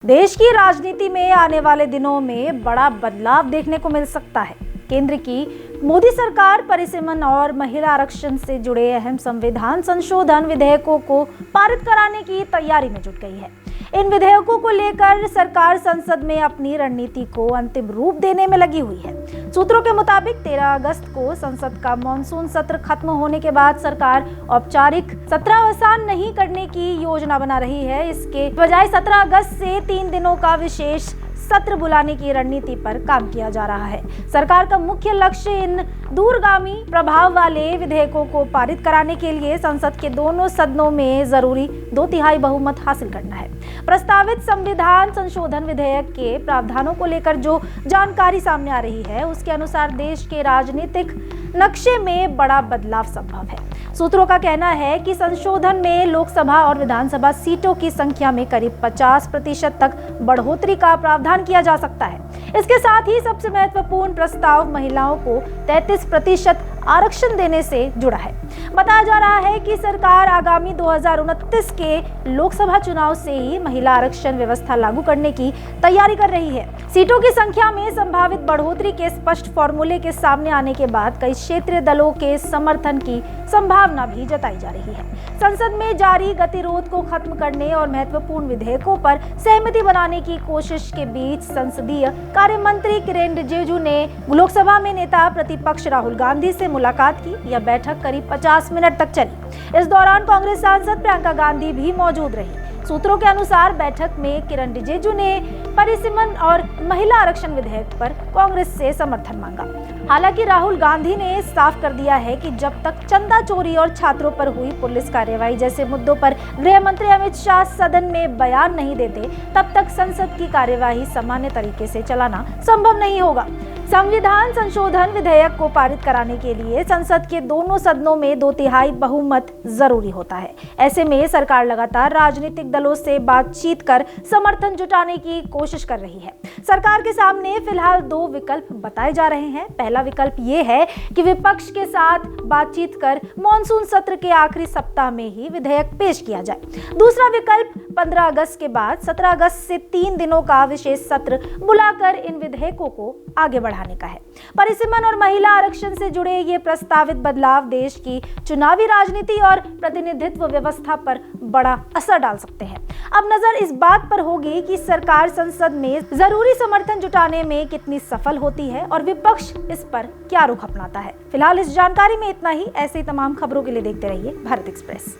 देश की राजनीति में आने वाले दिनों में बड़ा बदलाव देखने को मिल सकता है। केंद्र की मोदी सरकार परिसीमन और महिला आरक्षण से जुड़े अहम संविधान संशोधन विधेयकों को पारित कराने की तैयारी में जुट गई है। इन विधेयकों को लेकर सरकार संसद में अपनी रणनीति को अंतिम रूप देने में लगी हुई है। सूत्रों के मुताबिक 13 अगस्त को संसद का मानसून सत्र खत्म होने के बाद सरकार औपचारिक सत्रावसान नहीं करने की योजना बना रही है। इसके बजाय 17 अगस्त से 3 दिनों का विशेष सत्र बुलाने की रणनीति पर काम किया जा रहा है। सरकार का मुख्य लक्ष्य इन दूरगामी प्रभाव वाले विधेयकों को पारित कराने के लिए संसद के दोनों सदनों में जरूरी 2/3 बहुमत हासिल करना है। प्रस्तावित संविधान संशोधन विधेयक के प्रावधानों को लेकर जो जानकारी सामने आ रही है, उसके अनुसार देश के राजनीतिक नक्शे में बड़ा बदलाव संभव है। सूत्रों का कहना है कि संशोधन में लोकसभा और विधानसभा सीटों की संख्या में करीब 50% तक बढ़ोतरी का प्रावधान किया जा सकता है। इसके साथ ही सबसे महत्वपूर्ण प्रस्ताव महिलाओं को 33% आरक्षण देने से जुड़ा है। बताया जा रहा है कि सरकार आगामी 2029 के लोकसभा चुनाव से ही महिला आरक्षण व्यवस्था लागू करने की तैयारी कर रही है। सीटों की संख्या में संभावित बढ़ोतरी के स्पष्ट फॉर्मूले के सामने आने के बाद कई क्षेत्रीय दलों के समर्थन की संभावना भी जताई जा रही है। संसद में जारी गतिरोध को खत्म करने और महत्वपूर्ण विधेयकों पर सहमति बनाने की कोशिश के बीच संसदीय कार्य मंत्री किरेन रिजिजू ने लोकसभा में नेता प्रतिपक्ष राहुल गांधी से मुलाकात की। यह बैठक करीब 50 मिनट तक चली। इस दौरान कांग्रेस सांसद प्रियंका गांधी भी मौजूद रही। सूत्रों के अनुसार बैठक में किरेन रिजिजू ने परिसीमन और महिला आरक्षण विधेयक पर कांग्रेस से समर्थन मांगा। हालांकि राहुल गांधी ने साफ कर दिया है कि जब तक चंदा चोरी और छात्रों पर हुई पुलिस कार्रवाई जैसे मुद्दों पर गृह मंत्री अमित शाह सदन में बयान नहीं देते, तब तक संसद की कार्यवाही सामान्य तरीके से चलाना संभव नहीं होगा। संविधान संशोधन विधेयक को पारित कराने के लिए संसद के दोनों सदनों में 2/3 बहुमत जरूरी होता है। ऐसे में सरकार लगातार राजनीतिक दलों से बातचीत कर समर्थन जुटाने की कोशिश कर रही है। सरकार के सामने फिलहाल 2 विकल्प बताए जा रहे हैं। पहला विकल्प ये है कि विपक्ष के साथ बातचीत कर मॉनसून सत्र के आखिरी सप्ताह में ही विधेयक पेश किया जाए। दूसरा विकल्प 15 अगस्त के बाद 17 अगस्त से 3 दिनों का विशेष सत्र बुलाकर इन विधेयकों को आगे बढ़ाने का है। परिसीमन और महिला आरक्षण से जुड़े ये प्रस्तावित बदलाव देश की चुनावी राजनीति और प्रतिनिधित्व व्यवस्था पर बड़ा असर डाल सकते हैं। अब नजर इस बात पर होगी कि सरकार संसद में जरूरी समर्थन जुटाने में कितनी सफल होती है और विपक्ष इस पर क्या रुख अपनाता है। फिलहाल इस जानकारी में इतना ही। ऐसे तमाम खबरों के लिए देखते रहिए भारत एक्सप्रेस।